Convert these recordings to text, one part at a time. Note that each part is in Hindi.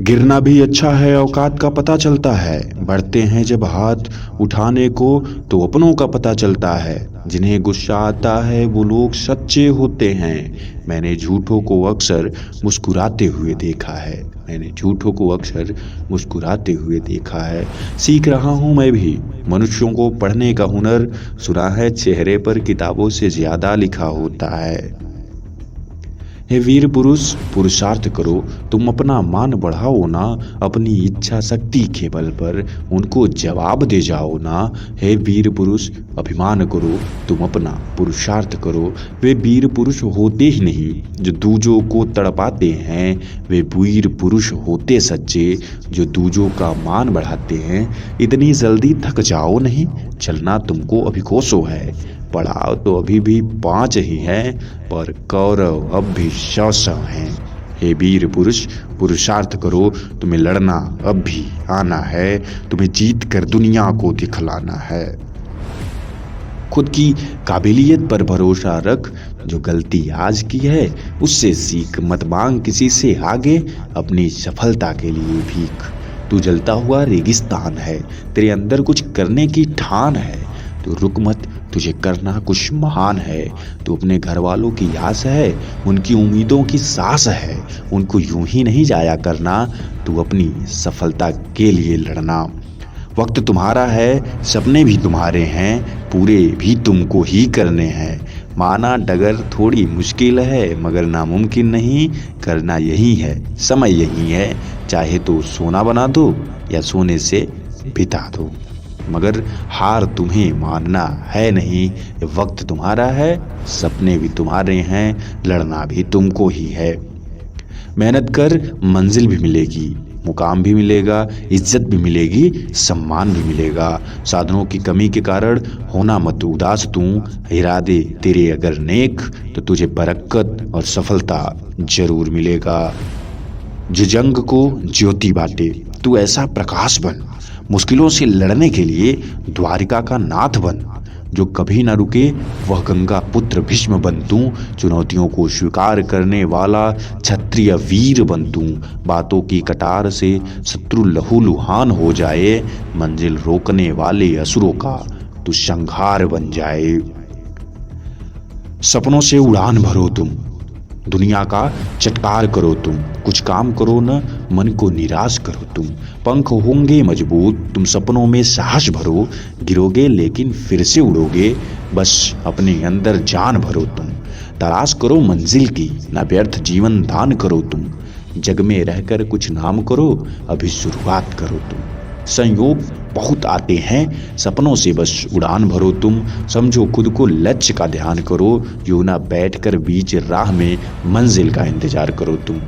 गिरना भी अच्छा है, औकात का पता चलता है। बढ़ते हैं जब हाथ उठाने को तो अपनों का पता चलता है। जिन्हें गुस्सा आता है वो लोग सच्चे होते हैं। मैंने झूठों को अक्सर मुस्कुराते हुए देखा है। मैंने झूठों को अक्सर मुस्कुराते हुए देखा है। सीख रहा हूँ मैं भी मनुष्यों को पढ़ने का हुनर। सुना है चेहरे पर किताबों से ज्यादा लिखा होता है। हे वीर पुरुष, पुरुषार्थ करो। तुम अपना मान बढ़ाओ ना। अपनी इच्छा शक्ति के बल पर उनको जवाब दे जाओ ना। हे वीर पुरुष, अभिमान करो। तुम अपना पुरुषार्थ करो। वे वीर पुरुष होते ही नहीं जो दूजों को तड़पाते हैं। वे वीर पुरुष होते सच्चे जो दूजों का मान बढ़ाते हैं। इतनी जल्दी थक जाओ नहीं। चलना तुमको अभी कोसों है। पड़ाव तो अभी भी 5 ही है, पर कौरव अब भी 100 हैं। हे वीर पुरुष, पुरुषार्थ करो। तुम्हें लड़ना अब भी आना है। तुम्हें जीत कर दुनिया को दिखलाना है। खुद की काबिलियत पर भरोसा रख। जो गलती आज की है उससे सीख। मत मांग किसी से आगे अपनी सफलता के लिए भीख। तू जलता हुआ रेगिस्तान है। तेरे अंदर कुछ करने की ठान है। तू रुक मत, तुझे करना कुछ महान है। तू अपने घर वालों की आस है, उनकी उम्मीदों की सांस है। उनको यूं ही नहीं जाया करना। तू अपनी सफलता के लिए लड़ना। वक्त तुम्हारा है, सपने भी तुम्हारे हैं। पूरे भी तुमको ही करने हैं। माना डगर थोड़ी मुश्किल है, मगर नामुमकिन नहीं। करना यही है, समय यही है। चाहे तो सोना बना दो या सोने से बिता दो, मगर हार तुम्हें मानना है नहीं। ये वक्त तुम्हारा है, सपने भी तुम्हारे हैं। लड़ना भी तुमको ही है। मेहनत कर, मंजिल भी मिलेगी। मुकाम भी मिलेगा, इज्जत भी मिलेगी, सम्मान भी मिलेगा। साधनों की कमी के कारण होना मत उदास तू। इरादे तेरे अगर नेक तो तुझे बरकत और सफलता जरूर मिलेगा। जो जंग को ज्योति बांटे, तू ऐसा प्रकाश बन। मुश्किलों से लड़ने के लिए द्वारिका का नाथ बन। जो कभी ना रुके वह गंगा पुत्र भीष्म बन तू। चुनौतियों को स्वीकार करने वाला क्षत्रिय वीर बन तू। बातों की कटार से शत्रु लहूलुहान हो जाए। मंजिल रोकने वाले असुरों का तू संहार बन जाए। सपनों से उड़ान भरो तुम, दुनिया का चटकार करो तुम। कुछ काम करो न, मन को निराश करो तुम। पंख होंगे मजबूत, तुम सपनों में साहस भरो। गिरोगे लेकिन फिर से उड़ोगे, बस अपने अंदर जान भरो तुम। तलाश करो मंजिल की, ना व्यर्थ जीवन दान करो तुम। जग में रहकर कुछ नाम करो, अभी शुरुआत करो तुम। संयोग बहुत आते हैं, सपनों से बस उड़ान भरो तुम। समझो खुद को लक्ष्य का ध्यान करो। यूं ना बैठकर बीच राह में मंजिल का इंतजार करो तुम।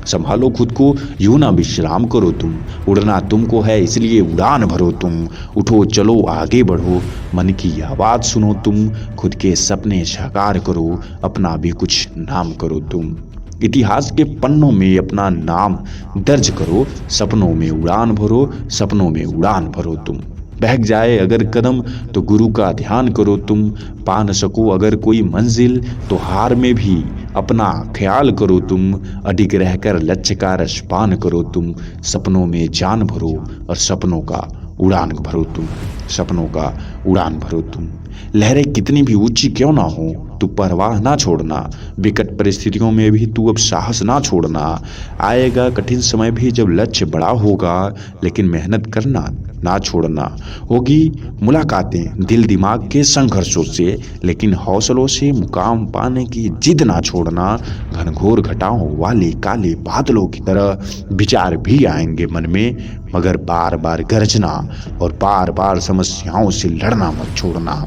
संभालो खुद को, यूं ना विश्राम करो तुम। उड़ना तुमको है इसलिए उड़ान भरो तुम। उठो चलो आगे बढ़ो, मन की आवाज सुनो तुम। खुद के सपने साकार करो, अपना भी कुछ नाम करो तुम। इतिहास के पन्नों में अपना नाम दर्ज करो। सपनों में उड़ान भरो, सपनों में उड़ान भरो तुम। बहक जाए अगर कदम तो गुरु का ध्यान करो तुम। पा न सको अगर कोई मंजिल तो हार में भी अपना ख्याल करो तुम। अडिग रहकर लक्ष्य का रसपान करो तुम। सपनों में जान भरो और सपनों का उड़ान भरो तुम। सपनों का उड़ान भरो तुम। लहरें कितनी भी ऊंची क्यों ना हो, तू परवाह ना छोड़ना। विकट परिस्थितियों में भी तू अब साहस ना छोड़ना। आएगा कठिन समय भी जब लक्ष्य बड़ा होगा, लेकिन मेहनत करना ना छोड़ना। होगी मुलाकातें दिल दिमाग के संघर्षों से, लेकिन हौसलों से मुकाम पाने की जिद ना छोड़ना। घनघोर घटाओं वाले काले बादलों की तरह विचार भी आएंगे मन में, मगर बार बार गरजना और बार बार समस्याओं से लड़ना मत छोड़ना।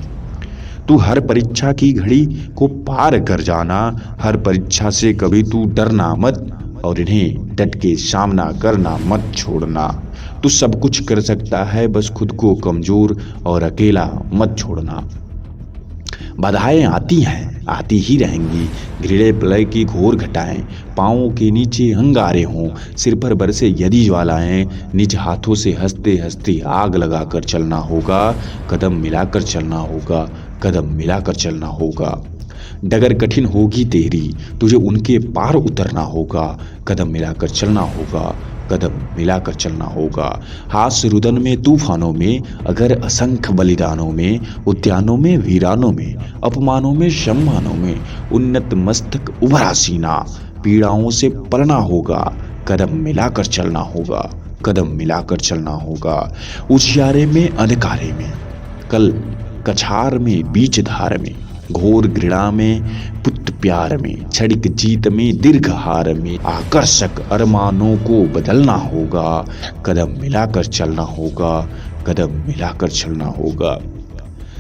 तू हर परीक्षा की घड़ी को पार कर जाना। हर परीक्षा से कभी तू डरना मत और इन्हें डट के सामना करना मत छोड़ना। तू सब कुछ कर सकता है, बस खुद को कमजोर और अकेला मत छोड़ना। बाधाएं आती हैं, आती ही रहेंगी। घृणा प्रलय की घोर घटाएं, पाँवों के नीचे अंगारे हों। सिर पर बरसे यदि ज्वालाएं, निज हाथों से हंसते हंसते आग लगाकर चलना होगा। कदम मिलाकर चलना होगा, कदम मिलाकर चलना होगा। डगर कठिन होगी तेरी, तुझे उनके पार उतरना होगा। कदम मिलाकर चलना होगा, कदम मिलाकर चलना होगा। हास रुदन में तूफानों में, अगर असंख्य बलिदानों में, उद्यानों में वीरानों में, अपमानों में सम्मानों में, उन्नत मस्तक उभरा सीना, पीड़ाओं से पलना होगा। कदम मिलाकर चलना होगा, कदम मिलाकर चलना होगा। उजियारे में अंधकारे में, कल कछार में बीच धार में, घोर घृणा में पुत प्यार में, क्षणिक जीत में दीर्घ हार में, आकर्षक अरमानों को बदलना होगा। कदम मिलाकर चलना होगा, कदम मिलाकर चलना होगा।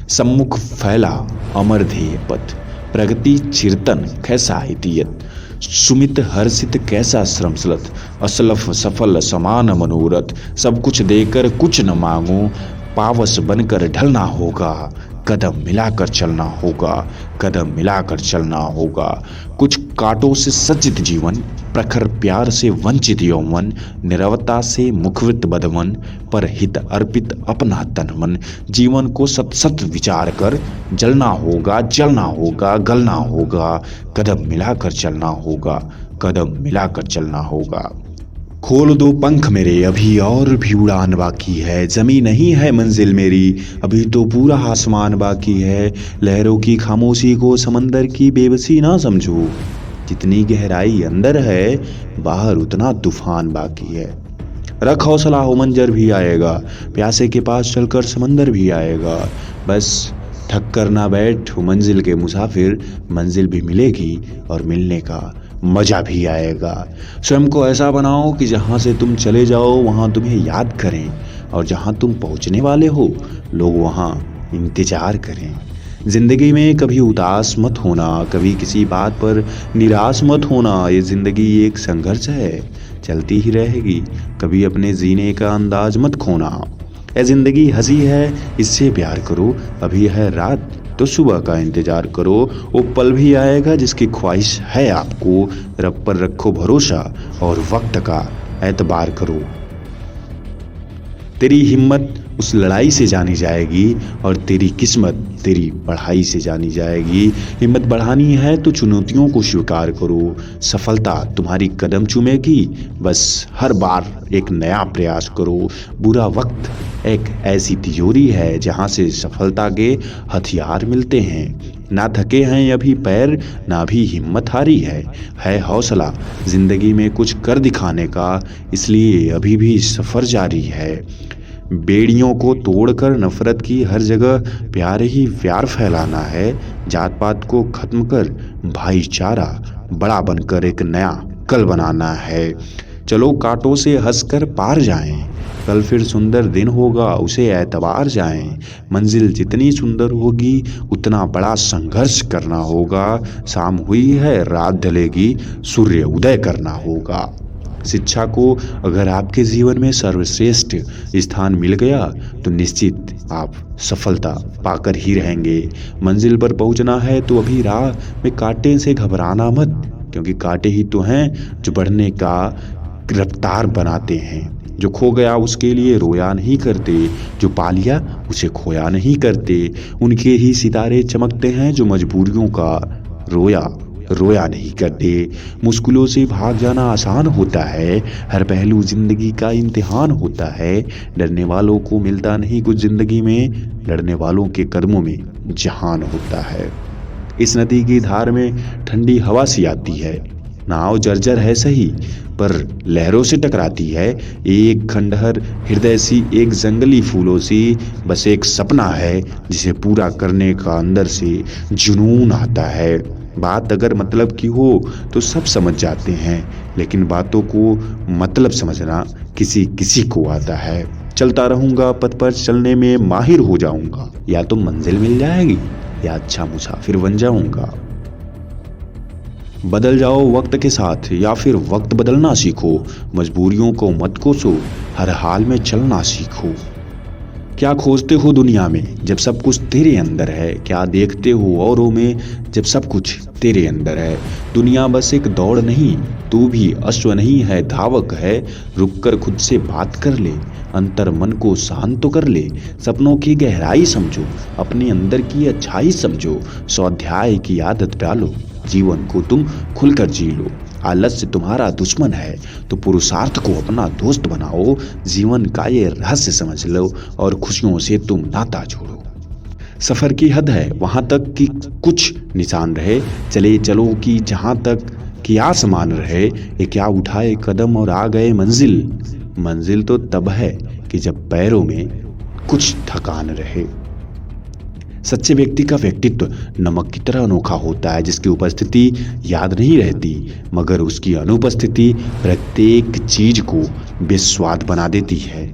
सम्मुख फैला अमर ध्येय पथ, प्रगति चिरतन कैसा हितियत, सुमित हर्षित कैसा श्रमसलत, असलफ सफल समान मनोरथ, सब कुछ देकर कुछ न मांगो, पावस बनकर ढलना होगा। कदम मिलाकर चलना होगा, कदम मिलाकर चलना होगा। कुछ कांटों से सज्जित जीवन, प्रखर प्यार से वंचित यौवन, निरवता से मुखवित बदमन, पर हित अर्पित अपना तन मन, जीवन को सत सत विचार कर जलना होगा, जलना होगा, गलना होगा। कदम मिलाकर चलना होगा, कदम मिलाकर चलना होगा। खोल दो पंख मेरे, अभी और भी उड़ान बाकी है, जमी नहीं है मंजिल मेरी, अभी तो पूरा आसमान बाकी है। लहरों की खामोशी को समंदर की बेबसी ना समझो, जितनी गहराई अंदर है बाहर उतना तूफान बाकी है। रख हौसला, हो मंजर भी आएगा, प्यासे के पास चलकर समंदर भी आएगा। बस थक कर ना बैठ हो मंजिल के मुसाफिर, मंजिल भी मिलेगी और मिलने का मजा भी आएगा। स्वयं को ऐसा बनाओ कि जहाँ से तुम चले जाओ वहाँ तुम्हें याद करें, और जहाँ तुम पहुँचने वाले हो लोग वहाँ इंतजार करें। जिंदगी में कभी उदास मत होना, कभी किसी बात पर निराश मत होना। ये जिंदगी एक संघर्ष है, चलती ही रहेगी, कभी अपने जीने का अंदाज मत खोना। ये जिंदगी हंसी है, इससे प्यार करो, अभी है रात तो सुबह का इंतजार करो। वो पल भी आएगा जिसकी ख्वाहिश है आपको, रब पर रखो भरोसा और वक्त का एतबार करो। तेरी हिम्मत उस लड़ाई से जानी जाएगी और तेरी किस्मत तेरी पढ़ाई से जानी जाएगी। हिम्मत बढ़ानी है तो चुनौतियों को स्वीकार करो, सफलता तुम्हारी कदम चूमेगी, बस हर बार एक नया प्रयास करो। बुरा वक्त एक ऐसी तिजोरी है जहाँ से सफलता के हथियार मिलते हैं। ना थके हैं अभी पैर, ना भी हिम्मत हारी है हौसला जिंदगी में कुछ कर दिखाने का, इसलिए अभी भी सफर जारी है। बेड़ियों को तोड़कर नफरत की हर जगह प्यार ही प्यार फैलाना है। जात पात को खत्म कर भाईचारा बड़ा बनकर एक नया कल बनाना है। चलो कांटों से हंसकर पार जाएं, कल फिर सुंदर दिन होगा उसे एतबार जाएं। मंजिल जितनी सुंदर होगी उतना बड़ा संघर्ष करना होगा। शाम हुई है रात ढलेगी, सूर्य उदय करना होगा। शिक्षा को अगर आपके जीवन में सर्वश्रेष्ठ स्थान मिल गया तो निश्चित आप सफलता पाकर ही रहेंगे। मंजिल पर पहुंचना है तो अभी राह में कांटे से घबराना मत, क्योंकि कांटे ही तो हैं जो बढ़ने का रफ्तार बनाते हैं। जो खो गया उसके लिए रोया नहीं करते, जो पा लिया उसे खोया नहीं करते। उनके ही सितारे चमकते हैं जो मजबूरियों का रोया नहीं करते। मुश्किलों से भाग जाना आसान होता है, हर पहलू जिंदगी का इम्तिहान होता है। डरने वालों को मिलता नहीं कुछ जिंदगी में, लड़ने वालों के कदमों में जहान होता है। इस नदी की धार में ठंडी हवा सी आती है, नाव जर्जर है सही पर लहरों से टकराती है। एक खंडहर हृदय सी, एक जंगली फूलों सी, बस एक सपना है जिसे पूरा करने का अंदर से जुनून आता है। बात अगर मतलब की हो तो सब समझ जाते हैं, लेकिन बातों को मतलब समझना किसी किसी को आता है। चलता रहूंगा पथ पर चलने में माहिर हो जाऊंगा, या तो मंजिल मिल जाएगी या अच्छा मुसाफिर बन जाऊंगा। बदल जाओ वक्त के साथ या फिर वक्त बदलना सीखो, मजबूरियों को मत कोसो, हर हाल में चलना सीखो। क्या खोजते हो दुनिया में जब सब कुछ तेरे अंदर है? क्या देखते हो औरों में जब सब कुछ तेरे अंदर है? दुनिया बस एक दौड़ नहीं, तू भी अश्व नहीं है, धावक है। रुक कर खुद से बात कर ले, अंतर मन को शांत तो कर ले। सपनों की गहराई समझो, अपने अंदर की अच्छाई समझो। स्वाध्याय की आदत डालो, जीवन को तुम खुलकर जी लो। आलस्य तुम्हारा दुश्मन है तो पुरुषार्थ को अपना दोस्त बनाओ। जीवन का ये रहस्य समझ लो और खुशियों से तुम नाता जोड़ो। सफर की हद है वहां तक कि कुछ निशान रहे, चले चलो कि जहां तक कि आसमान रहे। ये क्या उठाए कदम और आ गए मंजिल। मंजिल तो तब है कि जब पैरों में कुछ थकान रहे। सच्चे व्यक्ति का व्यक्तित्व नमक की तरह अनोखा होता है, जिसकी उपस्थिति याद नहीं रहती मगर उसकी अनुपस्थिति प्रत्येक चीज को बेस्वाद बना देती है।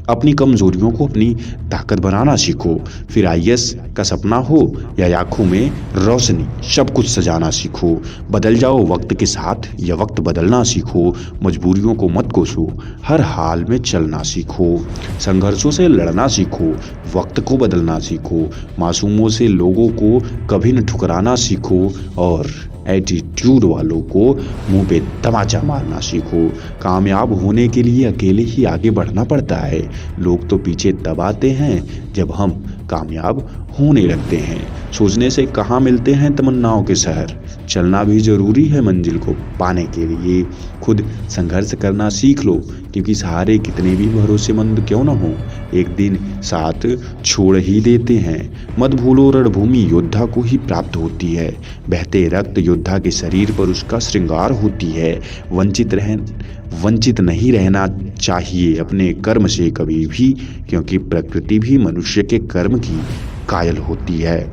अपनी कमजोरियों को अपनी ताकत बनाना सीखो। फिर आईएएस का सपना हो या आंखों में रोशनी, सब कुछ सजाना सीखो। बदल जाओ वक्त के साथ या वक्त बदलना सीखो। मजबूरियों को मत कोसो, हर हाल में चलना सीखो। संघर्षों से लड़ना सीखो, वक्त को बदलना सीखो। मासूमों से लोगों को कभी न ठुकराना सीखो और एटीट्यूड वालों को मुंह पे तमाचा मारना सीखो। कामयाब होने के लिए अकेले ही आगे बढ़ना पड़ता है। लोग तो पीछे तब आते हैं जब हम कामयाब होने लगते हैं। सोचने से कहाँ मिलते हैं तमन्नाओं के शहर। चलना भी जरूरी है मंजिल को पाने के लिए। खुद संघर्ष करना सीख लो, क्योंकि सहारे कितने भी भरोसेमंद क्यों न हो एक दिन साथ छोड़ ही देते हैं। मत भूलो रणभूमि योद्धा को ही प्राप्त होती है। बहते रक्त योद्धा के शरीर पर उसका श्रृंगार होती है। वंचित नहीं रहना चाहिए अपने कर्म से कभी भी, क्योंकि प्रकृति भी मनुष्य के कर्म की कायल होती है।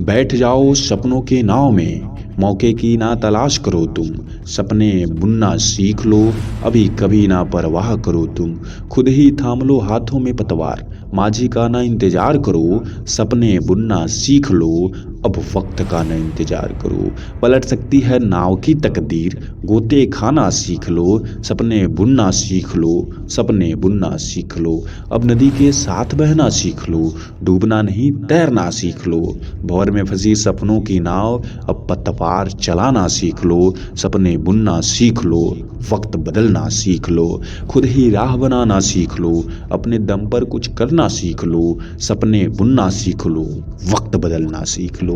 बैठ जाओ सपनों के नाव में, मौके की ना तलाश करो तुम। सपने बुनना सीख लो, अभी कभी ना परवाह करो तुम। खुद ही थाम लो हाथों में पतवार, माझी का ना इंतजार करो। सपने बुनना सीख लो, अब वक्त का न इंतजार करो। पलट सकती है नाव की तकदीर, गोते खाना सीख लो। सपने बुनना सीख लो, सपने बुनना सीख लो। अब नदी के साथ बहना सीख लो, डूबना नहीं तैरना सीख लो। भंवर में फंसी सपनों की नाव, अब पतवार चलाना सीख लो। सपने बुनना सीख लो, वक्त बदलना सीख लो। खुद ही राह बनाना सीख लो, अपने दम पर कुछ करना सीख लो। सपने बुनना सीख लो, वक्त बदलना सीख लो।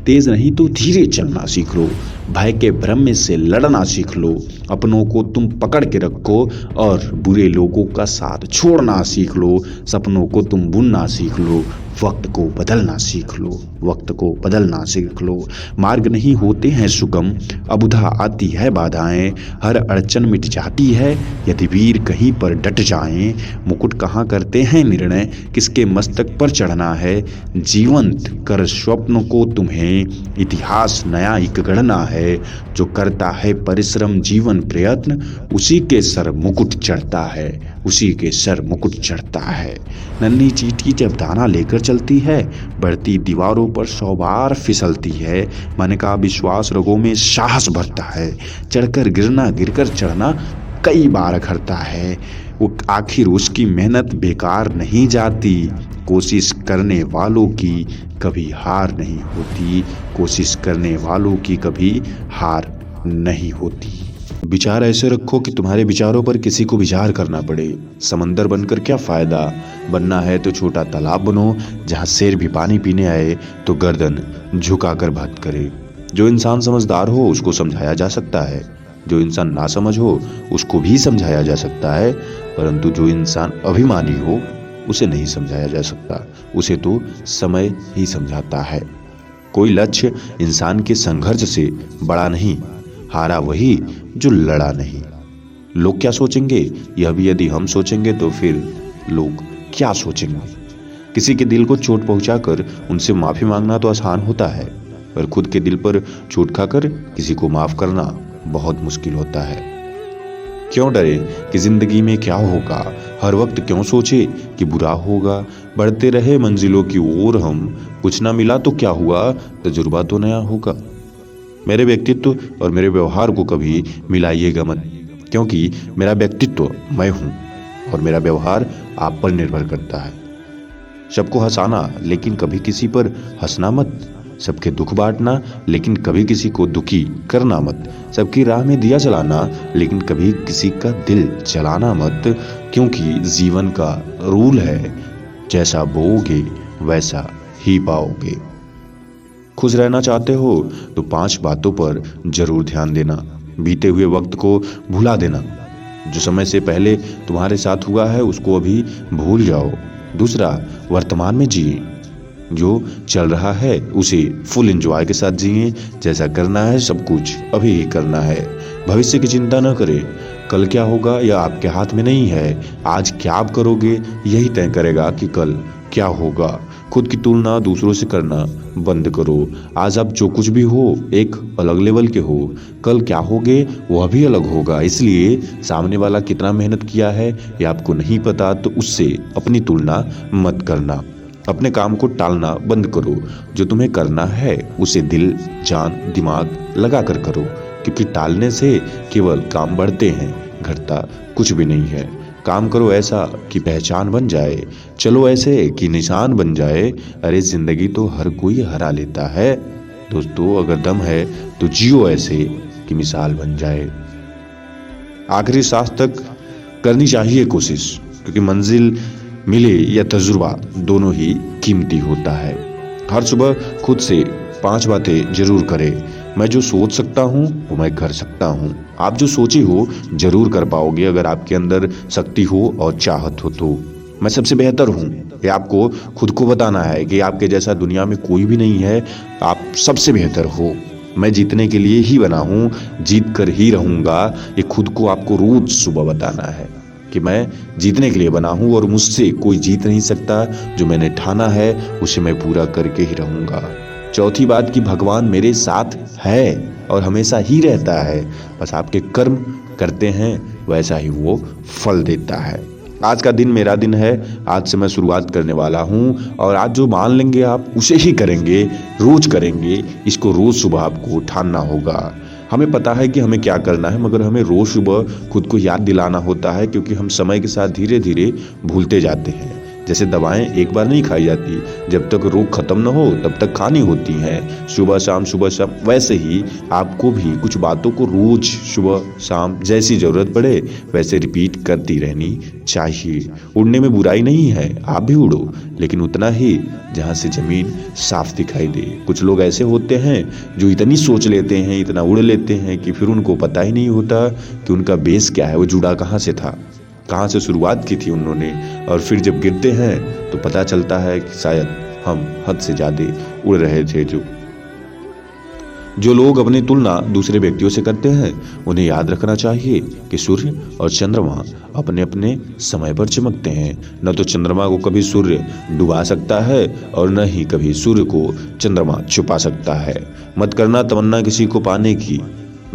तेज नहीं तो धीरे चलना सीख लो। भय के भ्रम से लड़ना सीख लो। अपनों को तुम पकड़ के रखो और बुरे लोगों का साथ छोड़ना सीख लो। सपनों को तुम बुनना सीख लो, वक्त को बदलना सीख लो। वक्त को बदलना सीख लो। मार्ग नहीं होते हैं सुगम, अबुधा आती है बाधाएं। हर अड़चन मिट जाती है यदि वीर कहीं पर डट जाएं। मुकुट कहाँ करते हैं निर्णय, किसके मस्तक पर चढ़ना है। जीवंत कर स्वप्न को तुम्हें, इतिहास नया एक गढ़ना है। जो करता है परिश्रम जीवन प्रयत्न, उसी के सर मुकुट चढ़ता है, उसी के सर मुकुट चढ़ता है। नन्ही चींटी जब दाना लेकर चलती है, बढ़ती दीवारों पर 100 बार फिसलती है। मन का विश्वास रगों में साहस भरता है। चढ़कर गिरना गिरकर चढ़ना कई बार अखरता है। वो आखिर उसकी मेहनत बेकार नहीं जाती। कोशिश करने वालों की कभी हार नहीं होती। कोशिश करने वालों की कभी हार नहीं होती। विचार ऐसे रखो कि तुम्हारे विचारों पर किसी को विचार करना पड़े। समंदर बनकर क्या फायदा, बनना है तो छोटा तालाब बनो, जहाँ शेर भी पानी पीने आए तो गर्दन झुकाकर बात करे। जो इंसान समझदार हो उसको समझाया जा सकता है, जो इंसान नासमझ हो उसको भी समझाया जा सकता है, परंतु जो इंसान अभिमानी हो उसे नहीं समझाया जा सकता, उसे तो समय ही समझाता है। कोई लक्ष्य इंसान के संघर्ष से बड़ा नहीं, हारा वही जो लड़ा नहीं। लोग क्या सोचेंगे, यह भी यदि हम सोचेंगे तो फिर लोग क्या सोचेंगे। किसी के दिल को चोट पहुंचाकर उनसे माफी मांगना तो आसान होता है, पर खुद के दिल पर चोट खाकर किसी को माफ करना बहुत मुश्किल होता है। क्यों डरे कि जिंदगी में क्या होगा, हर वक्त क्यों सोचे कि बुरा होगा। बढ़ते रहे मंजिलों की ओर हम, कुछ ना मिला तो क्या हुआ, तजुर्बा तो नया होगा। मेरे व्यक्तित्व और मेरे व्यवहार को कभी मिलाइएगा मत, क्योंकि मेरा व्यक्तित्व मैं हूँ और मेरा व्यवहार आप पर निर्भर करता है। सबको हंसाना लेकिन कभी किसी पर हंसना मत। सबके दुख बांटना लेकिन कभी किसी को दुखी करना मत। सबकी राह में दिया जलाना लेकिन कभी किसी का दिल जलाना मत, क्योंकि जीवन का रूल है, जैसा बोओगे वैसा ही पाओगे। खुश रहना चाहते हो तो 5 बातों पर जरूर ध्यान देना। बीते हुए वक्त को भुला देना। जो समय से पहले तुम्हारे साथ हुआ है उसको अभी भूल जाओ। दूसरा, वर्तमान में जिए। जो चल रहा है उसे फुल एंजॉय के साथ जिए। जैसा करना है सब कुछ अभी ही करना है। भविष्य की चिंता न करें। कल क्या होगा यह आपके हाथ में नहीं है। आज क्या आप करोगे यही तय करेगा कि कल क्या होगा। खुद की तुलना दूसरों से करना बंद करो। आज आप जो कुछ भी हो एक अलग लेवल के हो। कल क्या होगे वह भी अलग होगा। इसलिए सामने वाला कितना मेहनत किया है ये आपको नहीं पता तो उससे अपनी तुलना मत करना। अपने काम को टालना बंद करो। जो तुम्हें करना है उसे दिल, जान, दिमाग लगा कर करो, क्योंकि टालने से केवल काम बढ़ते हैं, घटता कुछ भी नहीं है। काम करो ऐसा कि पहचान बन जाए, चलो ऐसे कि निशान बन जाए। अरे जिंदगी तो हर कोई हरा लेता है। दोस्तों अगर दम है तो जियो ऐसे कि मिसाल बन जाए। आखिरी सांस तक करनी चाहिए कोशिश, क्योंकि मंजिल मिले या तजुर्बा दोनों ही कीमती होता है। हर सुबह खुद से 5 बातें जरूर करें। मैं जो सोच सकता हूँ वो मैं कर सकता हूँ। आप जो सोची हो जरूर कर पाओगे अगर आपके अंदर शक्ति हो और चाहत हो तो। मैं सबसे बेहतर हूँ ये आपको खुद को बताना है कि आपके जैसा दुनिया में कोई भी नहीं है। आप सबसे बेहतर हो। मैं जीतने के लिए ही बना हूँ, जीत कर ही रहूंगा। ये खुद को आपको रोज सुबह बताना है कि मैं जीतने के लिए बना हूँ और मुझसे कोई जीत नहीं सकता। जो मैंने ठाना है उसे मैं पूरा करके ही रहूंगा। चौथी बात कि भगवान मेरे साथ है और हमेशा ही रहता है। बस आपके कर्म करते हैं वैसा ही वो फल देता है। आज का दिन मेरा दिन है। आज से मैं शुरुआत करने वाला हूँ और आज जो मान लेंगे आप उसे ही करेंगे, रोज करेंगे। इसको रोज सुबह आपको ठानना होगा। हमें पता है कि हमें क्या करना है, मगर हमें रोज सुबह खुद को याद दिलाना होता है, क्योंकि हम समय के साथ धीरे धीरे भूलते जाते हैं। जैसे दवाएं एक बार नहीं खाई जाती, जब तक रोग खत्म न हो तब तक खानी होती हैं, सुबह शाम सुबह शाम। वैसे ही आपको भी कुछ बातों को रोज सुबह शाम जैसी जरूरत पड़े वैसे रिपीट करती रहनी चाहिए। उड़ने में बुराई नहीं है, आप भी उड़ो, लेकिन उतना ही जहाँ से जमीन साफ दिखाई दे। कुछ लोग ऐसे होते हैं जो इतनी सोच लेते हैं, इतना उड़ लेते हैं कि फिर उनको पता ही नहीं होता कि उनका बेस क्या है, वो जुड़ा कहाँ से था, कहाँ से शुरुआत की थी उन्होंने। और फिर जब गिरते हैं तो पता चलता है कि शायद हम हद से ज़्यादा उड़ रहे थे। जो लोग अपनी तुलना दूसरे व्यक्तियों से करते हैं उन्हें याद रखना चाहिए कि सूर्य और चंद्रमा अपने अपने समय पर चमकते हैं। न तो चंद्रमा को कभी सूर्य डुबा सकता है और न ही कभी सूर्य को चंद्रमा छुपा सकता है। मत करना तमन्ना किसी को पाने की,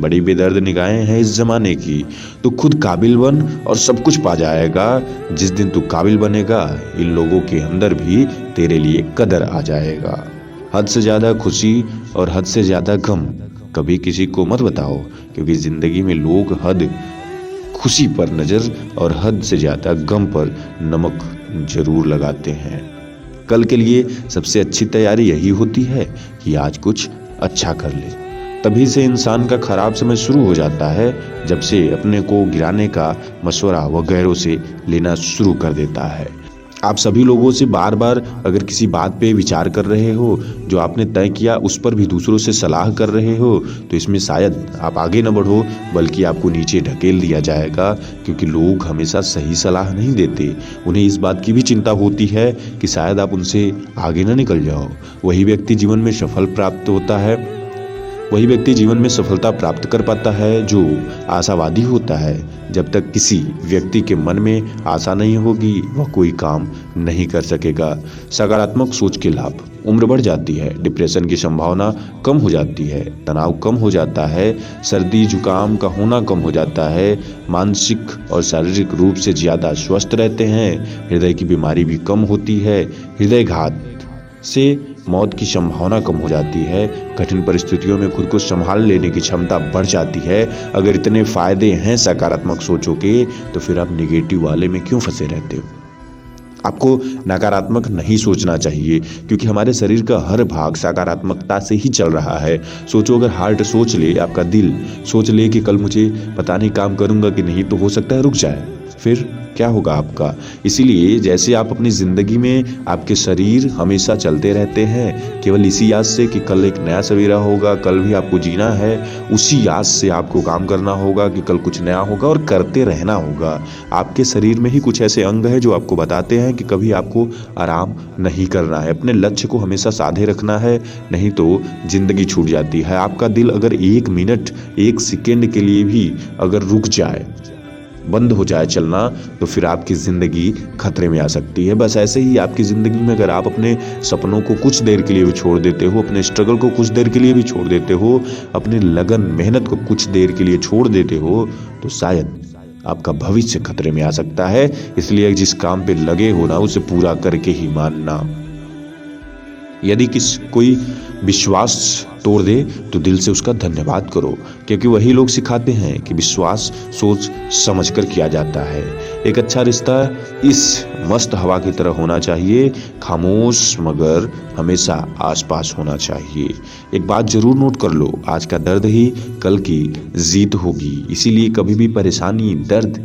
बड़ी बेदर्द निगाहें हैं इस जमाने की। तू खुद काबिल बन और सब कुछ पा जाएगा। जिस दिन तू काबिल बनेगा इन लोगों के अंदर भी तेरे लिए कदर आ जाएगा। हद से ज्यादा खुशी और हद से ज्यादा गम कभी किसी को मत बताओ, क्योंकि जिंदगी में लोग हद खुशी पर नजर और हद से ज्यादा गम पर नमक जरूर लगाते हैं। कल के लिए सबसे अच्छी तैयारी यही होती है कि आज कुछ अच्छा कर ले। तभी से इंसान का खराब समय शुरू हो जाता है, जब से अपने को गिराने का मशवरा वह गैरों से लेना शुरू कर देता है। आप सभी लोगों से बार बार अगर किसी बात पे विचार कर रहे हो, जो आपने तय किया उस पर भी दूसरों से सलाह कर रहे हो, तो इसमें शायद आप आगे न बढ़ो बल्कि आपको नीचे ढकेल दिया जाएगा, क्योंकि लोग हमेशा सही सलाह नहीं देते। उन्हें इस बात की भी चिंता होती है कि शायद आप उनसे आगे न निकल जाओ। वही व्यक्ति जीवन में सफलता प्राप्त कर पाता है जो आशावादी होता है। जब तक किसी व्यक्ति के मन में आशा नहीं होगी वह कोई काम नहीं कर सकेगा। सकारात्मक सोच के लाभ, उम्र बढ़ जाती है, डिप्रेशन की संभावना कम हो जाती है, तनाव कम हो जाता है, सर्दी जुकाम का होना कम हो जाता है, मानसिक और शारीरिक रूप से ज़्यादा स्वस्थ रहते हैं, हृदय की बीमारी भी कम होती है, हृदयघात से मौत की संभावना कम हो जाती है, कठिन परिस्थितियों में खुद को संभाल लेने की क्षमता बढ़ जाती है। अगर इतने फायदे हैं सकारात्मक सोचों के, तो फिर आप निगेटिव वाले में क्यों फंसे रहते हो? आपको नकारात्मक नहीं सोचना चाहिए, क्योंकि हमारे शरीर का हर भाग सकारात्मकता से ही चल रहा है। सोचो, अगर हार्ट सोच ले, आपका दिल सोच ले कि कल मुझे पता नहीं काम करूंगा कि नहीं, तो हो सकता है रुक जाए। फिर क्या होगा आपका। इसीलिए जैसे आप अपनी ज़िंदगी में आपके शरीर हमेशा चलते रहते हैं केवल इसी याद से कि कल एक नया सवेरा होगा, कल भी आपको जीना है, उसी याद से आपको काम करना होगा कि कल कुछ नया होगा और करते रहना होगा। आपके शरीर में ही कुछ ऐसे अंग हैं जो आपको बताते हैं कि कभी आपको आराम नहीं करना है, अपने लक्ष्य को हमेशा साधे रखना है, नहीं तो ज़िंदगी छूट जाती है। आपका दिल अगर 1 मिनट 1 सेकेंड के लिए भी अगर रुक जाए, बंद हो जाए चलना, तो फिर आपकी ज़िंदगी खतरे में आ सकती है। बस ऐसे ही आपकी ज़िंदगी में अगर आप अपने सपनों को कुछ देर के लिए भी छोड़ देते हो, अपने स्ट्रगल को कुछ देर के लिए भी छोड़ देते हो, अपनी लगन मेहनत को कुछ देर के लिए छोड़ देते हो, तो शायद आपका भविष्य खतरे में आ सकता है। इसलिए जिस काम पे लगे हो ना, उसे पूरा करके ही मानना। यदि कोई विश्वास तोड़ दे तो दिल से उसका धन्यवाद करो, क्योंकि वही लोग सिखाते हैं कि विश्वास सोच समझकर किया जाता है। एक अच्छा रिश्ता इस मस्त हवा की तरह होना चाहिए, खामोश मगर हमेशा आसपास होना चाहिए। एक बात जरूर नोट कर लो, आज का दर्द ही कल की जीत होगी। इसीलिए कभी भी परेशानी दर्द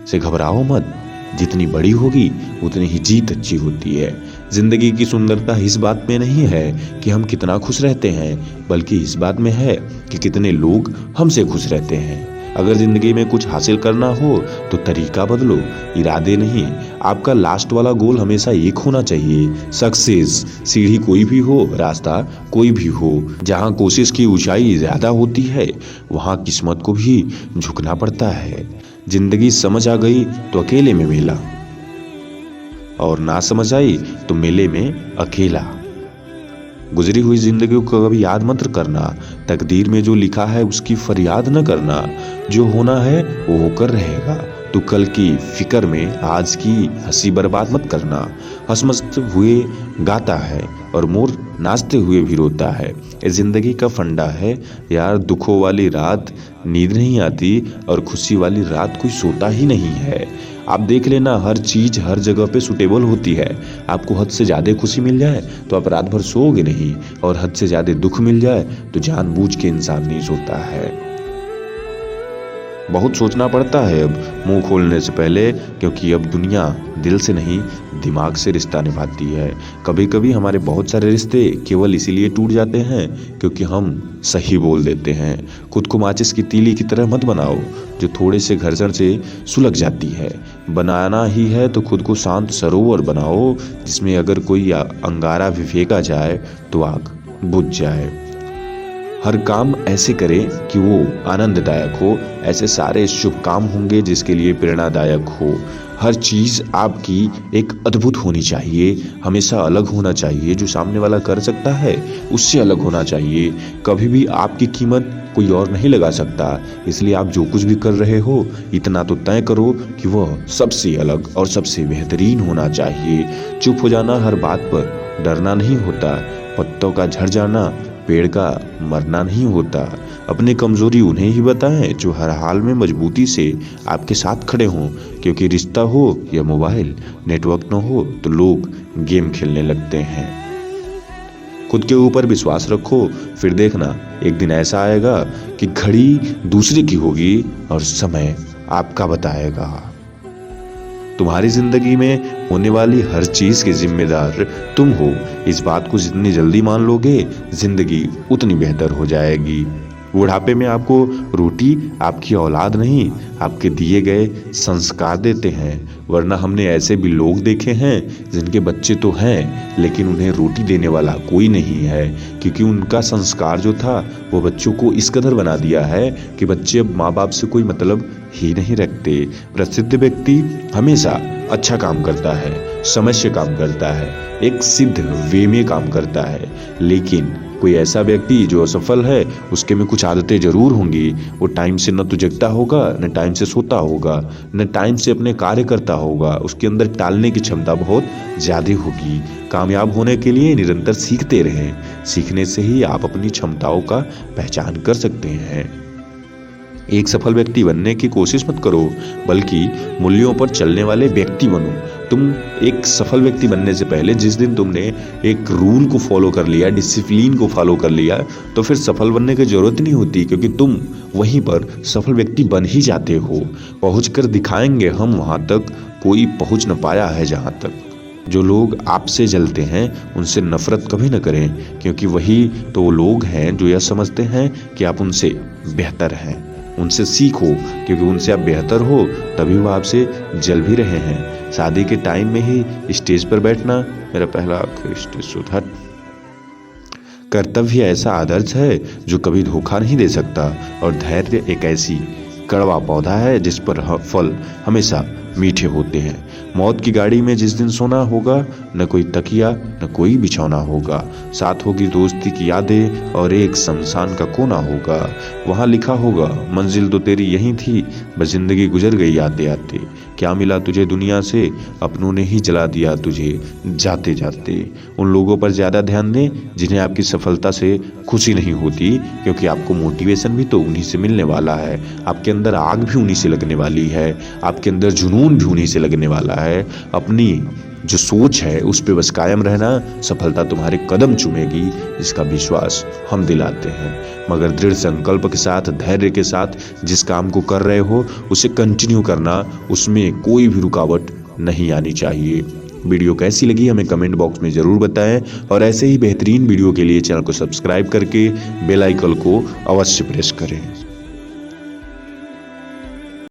से घबराओ मत, जितनी बड़ी होगी उतनी ही जीत अच्छी होती है। जिंदगी की सुंदरता इस बात में नहीं है कि हम कितना खुश रहते हैं, बल्कि इस बात में है कि कितने लोग हमसे खुश रहते हैं। अगर जिंदगी में कुछ हासिल करना हो तो तरीका बदलो, इरादे नहीं। आपका लास्ट वाला गोल हमेशा एक होना चाहिए। सक्सेस सीढ़ी कोई भी हो, रास्ता कोई भी हो, जहाँ कोशिश की ऊंचाई ज्यादा होती है वहाँ किस्मत को भी झुकना पड़ता है। जिंदगी समझ आ गई तो अकेले में मेला, और ना समझ आई तो मेले में अकेला। गुजरी हुई जिंदगी को कभी याद मत करना, तकदीर में जो लिखा है उसकी फरियाद न करना। जो होना है वो होकर रहेगा, तो कल की फिक्र में आज की हंसी बर्बाद मत करना। हंसमस्त हुए गाता है और मोर नाचते हुए भी रोता है। ये जिंदगी का फंडा है यार, दुखों वाली रात नींद नहीं आती और खुशी वाली रात कोई सोता ही नहीं है। आप देख लेना, हर चीज हर जगह पे सुटेबल होती है। आपको हद से ज्यादा खुशी मिल जाए तो आप रात भर सोओगे नहीं, और हद से ज्यादा दुख मिल जाए तो जानबूझ के इंसान नहीं सोता है। बहुत सोचना पड़ता है अब मुंह खोलने से पहले, क्योंकि अब दुनिया दिल से नहीं दिमाग से रिश्ता निभाती है। कभी कभी हमारे बहुत सारे रिश्ते केवल इसीलिए टूट जाते हैं क्योंकि हम सही बोल देते हैं। खुद को माचिस की तीली की तरह मत बनाओ जो थोड़े से घर्षण से सुलग जाती है। बनाना ही है तो खुद को शांत सरोवर बनाओ, जिसमें अगर कोई अंगारा भी फेंका जाए तो आग बुझ जाए। हर काम ऐसे करें कि वो आनंददायक हो, ऐसे सारे शुभ काम होंगे जिसके लिए प्रेरणादायक हो। हर चीज़ आपकी एक अद्भुत होनी चाहिए, हमेशा अलग होना चाहिए। जो सामने वाला कर सकता है उससे अलग होना चाहिए। कभी भी आपकी कीमत कोई और नहीं लगा सकता। इसलिए आप जो कुछ भी कर रहे हो इतना तो तय करो कि वह सबसे अलग और सबसे बेहतरीन होना चाहिए। चुप हो जाना हर बात पर डरना नहीं होता, पत्तों का झड़ जाना पेड़ का मरना नहीं होता। अपनी कमजोरी उन्हें ही बताएं जो हर हाल में मजबूती से आपके साथ खड़े हों, क्योंकि रिश्ता हो या मोबाइल नेटवर्क न हो तो लोग गेम खेलने लगते हैं। खुद के ऊपर विश्वास रखो, फिर देखना एक दिन ऐसा आएगा कि घड़ी दूसरे की होगी और समय आपका बताएगा। तुम्हारी जिंदगी में होने वाली हर चीज के जिम्मेदार तुम हो। इस बात को जितनी जल्दी मान लोगे जिंदगी उतनी बेहतर हो जाएगी। बुढ़ापे में आपको रोटी आपकी औलाद नहीं आपके दिए गए संस्कार देते हैं, वरना हमने ऐसे भी लोग देखे हैं जिनके बच्चे तो हैं लेकिन उन्हें रोटी देने वाला कोई नहीं है, क्योंकि उनका संस्कार जो था वो बच्चों को इस कदर बना दिया है कि बच्चे अब माँ बाप से कोई मतलब ही नहीं रखते। प्रसिद्ध व्यक्ति हमेशा अच्छा काम करता है, समझ से काम करता है, एक सिद्ध वे में काम करता है। लेकिन कोई ऐसा व्यक्ति जो असफल है उसके में कुछ आदतें जरूर होंगी। वो टाइम से न तो जगता होगा, न टाइम से सोता होगा, न टाइम से अपने कार्य करता होगा। उसके अंदर टालने की क्षमता बहुत ज़्यादा होगी। कामयाब होने के लिए निरंतर सीखते रहें, सीखने से ही आप अपनी क्षमताओं का पहचान कर सकते हैं। एक सफल व्यक्ति बनने की कोशिश मत करो, बल्कि मूल्यों पर चलने वाले व्यक्ति बनो। तुम एक सफल व्यक्ति बनने से पहले जिस दिन तुमने एक रूल को फॉलो कर लिया, डिसिप्लिन को फॉलो कर लिया, तो फिर सफल बनने की जरूरत नहीं होती, क्योंकि तुम वहीं पर सफल व्यक्ति बन ही जाते हो। पहुँच कर दिखाएंगे हम वहाँ तक, कोई पहुँच न पाया है जहाँ तक। जो लोग आपसे जलते हैं उनसे नफरत कभी न करें, क्योंकि वही तो लोग हैं जो यह समझते हैं कि आप उनसे बेहतर हैं। उनसे सीखो, क्योंकि उनसे आप बेहतर हो तभी वो आपसे जल भी रहे हैं। शादी के टाइम में ही स्टेज पर बैठना मेरा पहला स्टेज शो था। कर्तव्य ऐसा आदर्श है जो कभी धोखा नहीं दे सकता, और धैर्य एक ऐसी कड़वा पौधा है जिस पर फल हमेशा मीठे होते हैं। मौत की गाड़ी में जिस दिन सोना होगा, न कोई तकिया न कोई बिछौना होगा, साथ होगी दोस्ती की यादें और एक शमशान का कोना होगा। वहाँ लिखा होगा मंजिल तो तेरी यही थी, बस जिंदगी गुजर गई आते आते। क्या मिला तुझे दुनिया से, अपनों ने ही जला दिया तुझे जाते जाते। उन लोगों पर ज़्यादा ध्यान दें जिन्हें आपकी सफलता से खुशी नहीं होती, क्योंकि आपको मोटिवेशन भी तो उन्हीं से मिलने वाला है। आपके अंदर आग भी उन्हीं से लगने वाली है, आपके अंदर जुनून भी उन्हीं से लगने वाला है। अपनी जो सोच है उस पे बस कायम रहना, सफलता तुम्हारे कदम चूमेगी, इसका विश्वास हम दिलाते हैं। मगर दृढ़ संकल्प के साथ, धैर्य के साथ जिस काम को कर रहे हो उसे कंटिन्यू करना, उसमें कोई भी रुकावट नहीं आनी चाहिए। वीडियो कैसी लगी हमें कमेंट बॉक्स में ज़रूर बताएं, और ऐसे ही बेहतरीन वीडियो के लिए चैनल को सब्सक्राइब करके बेल आइकन को अवश्य प्रेस करें।